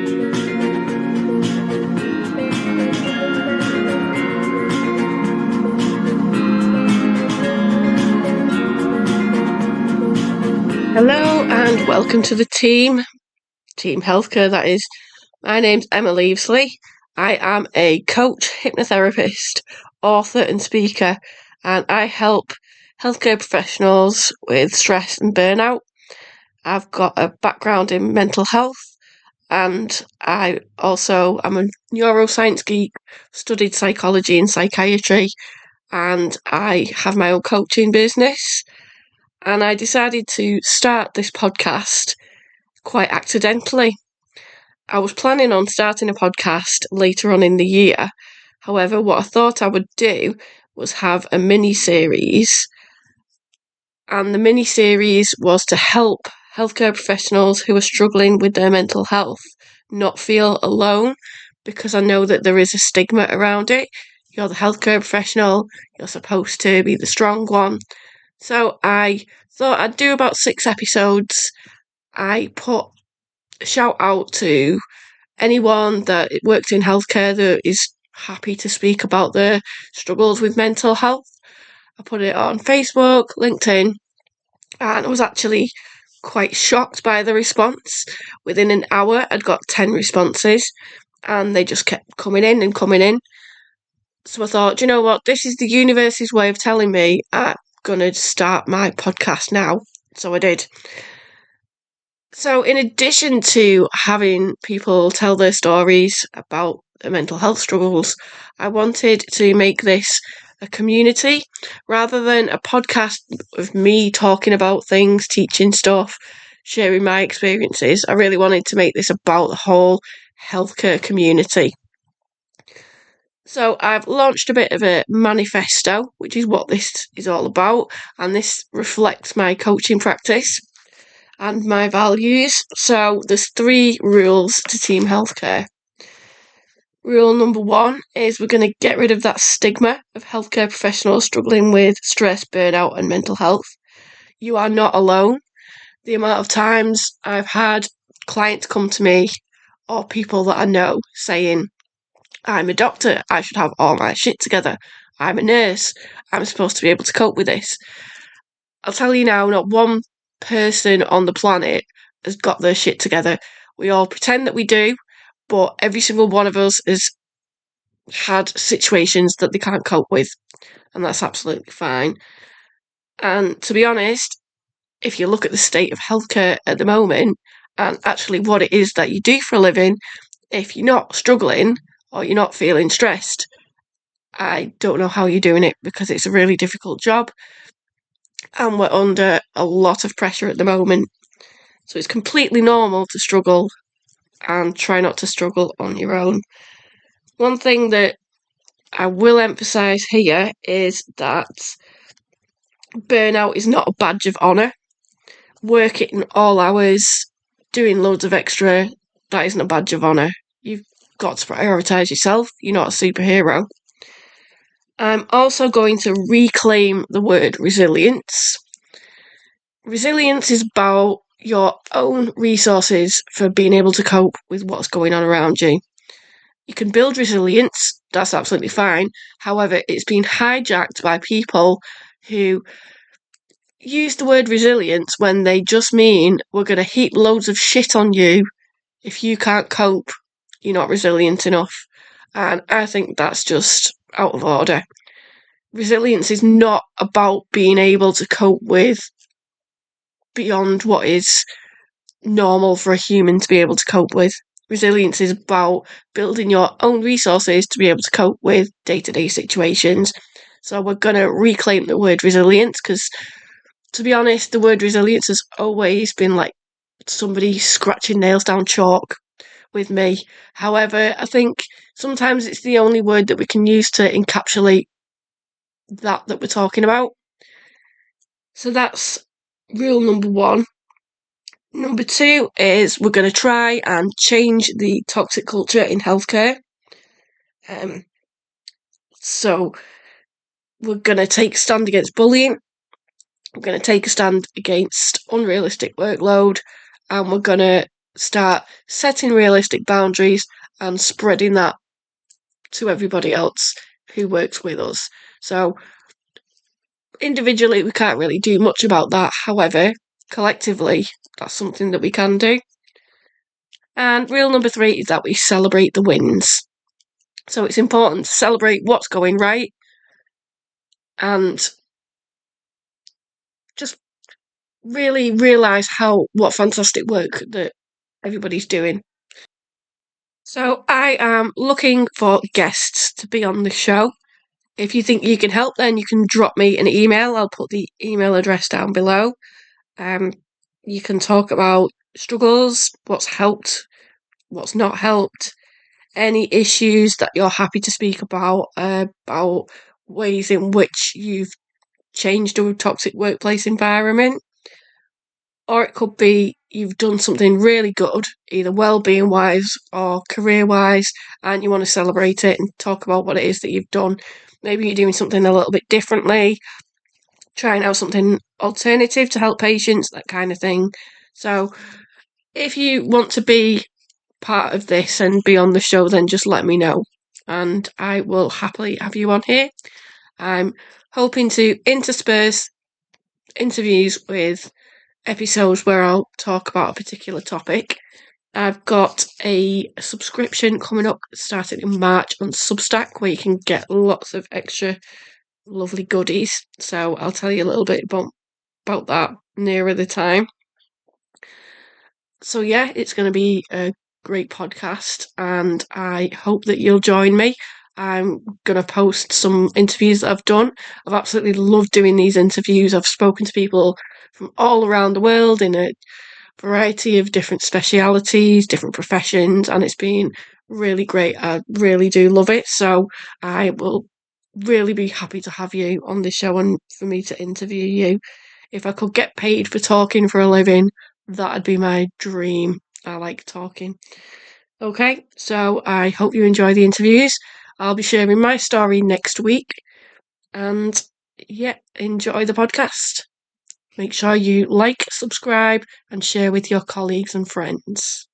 Hello and welcome to the team healthcare that is. My name's Emma Leivesley. I am a coach, hypnotherapist, author and speaker, and I help healthcare professionals with stress and burnout. I've got a background in mental health, and I also am a neuroscience geek, studied psychology and psychiatry, and I have my own coaching business. And I decided to start this podcast quite accidentally. I was planning on starting a podcast later on in the year. However, what I thought I would do was have a mini-series. And the mini-series was to help healthcare professionals who are struggling with their mental health not feel alone, because I know that there is a stigma around it. You're the healthcare professional, you're supposed to be the strong one. So I thought I'd do about 6 episodes. I put a shout out to anyone that works in healthcare that is happy to speak about their struggles with mental health. I put it on Facebook, LinkedIn, and I was actually quite shocked by the response. Within an hour, I'd got 10 responses, and they just kept coming in and coming in. So I thought, you know what, this is the universe's way of telling me I'm going to start my podcast now. So I did. So in addition to having people tell their stories about their mental health struggles, I wanted to make this a community rather than a podcast of me talking about things, teaching stuff, sharing my experiences. I really wanted to make this about the whole healthcare community. So I've launched a bit of a manifesto, which is what this is all about, and this reflects my coaching practice and my values. So there's 3 rules to team healthcare. Rule number 1 is we're going to get rid of that stigma of healthcare professionals struggling with stress, burnout and mental health. You are not alone. The amount of times I've had clients come to me or people that I know saying, I'm a doctor, I should have all my shit together. I'm a nurse, I'm supposed to be able to cope with this. I'll tell you now, not one person on the planet has got their shit together. We all pretend that we do, but every single one of us has had situations that they can't cope with, and that's absolutely fine. And to be honest, if you look at the state of healthcare at the moment, and actually what it is that you do for a living, if you're not struggling or you're not feeling stressed, I don't know how you're doing it, because it's a really difficult job and we're under a lot of pressure at the moment. So it's completely normal to struggle, and try not to struggle on your own. One thing that I will emphasise here is that burnout is not a badge of honour. Working all hours, doing loads of extra, that isn't a badge of honour. You've got to prioritise yourself. You're not a superhero. I'm also going to reclaim the word resilience. Resilience is about your own resources for being able to cope with what's going on around you. You can build resilience, that's absolutely fine. However, it's been hijacked by people who use the word resilience when they just mean we're going to heap loads of shit on you. If you can't cope, you're not resilient enough. And I think that's just out of order. Resilience is not about being able to cope with beyond what is normal for a human to be able to cope with. Resilience is about building your own resources to be able to cope with day-to-day situations. So we're going to reclaim the word resilience, because, to be honest, the word resilience has always been like somebody scratching nails down chalk with me. However, I think sometimes it's the only word that we can use to encapsulate that we're talking about. So that's rule number 1. Number 2 is we're going to try and change the toxic culture in healthcare. So we're going to take a stand against bullying. We're going to take a stand against unrealistic workload, and we're going to start setting realistic boundaries and spreading that to everybody else who works with us. So individually, we can't really do much about that. However, collectively, that's something that we can do. And rule number 3 is that we celebrate the wins. So it's important to celebrate what's going right and just really realise what fantastic work that everybody's doing. So I am looking for guests to be on the show. If you think you can help, then you can drop me an email. I'll put the email address down below. You can talk about struggles, what's helped, what's not helped, any issues that you're happy to speak about ways in which you've changed a toxic workplace environment. Or it could be you've done something really good, either well-being wise or career wise, and you want to celebrate it and talk about what it is that you've done. Maybe you're doing something a little bit differently, trying out something alternative to help patients, that kind of thing. So if you want to be part of this and be on the show, then just let me know and I will happily have you on here. I'm hoping to intersperse interviews with episodes where I'll talk about a particular topic. I've got a subscription coming up starting in March on Substack where you can get lots of extra lovely goodies. So I'll tell you a little bit about that nearer the time. So yeah, it's going to be a great podcast and I hope that you'll join me. I'm going to post some interviews that I've done. I've absolutely loved doing these interviews. I've spoken to people from all around the world in a variety of different specialities, different professions, and it's been really great. I really do love it. So I will really be happy to have you on this show and for me to interview you. If I could get paid for talking for a living, that'd be my dream. I like talking. Okay, so I hope you enjoy the interviews. I'll be sharing my story next week. And yeah, enjoy the podcast. Make sure you like, subscribe, and share with your colleagues and friends.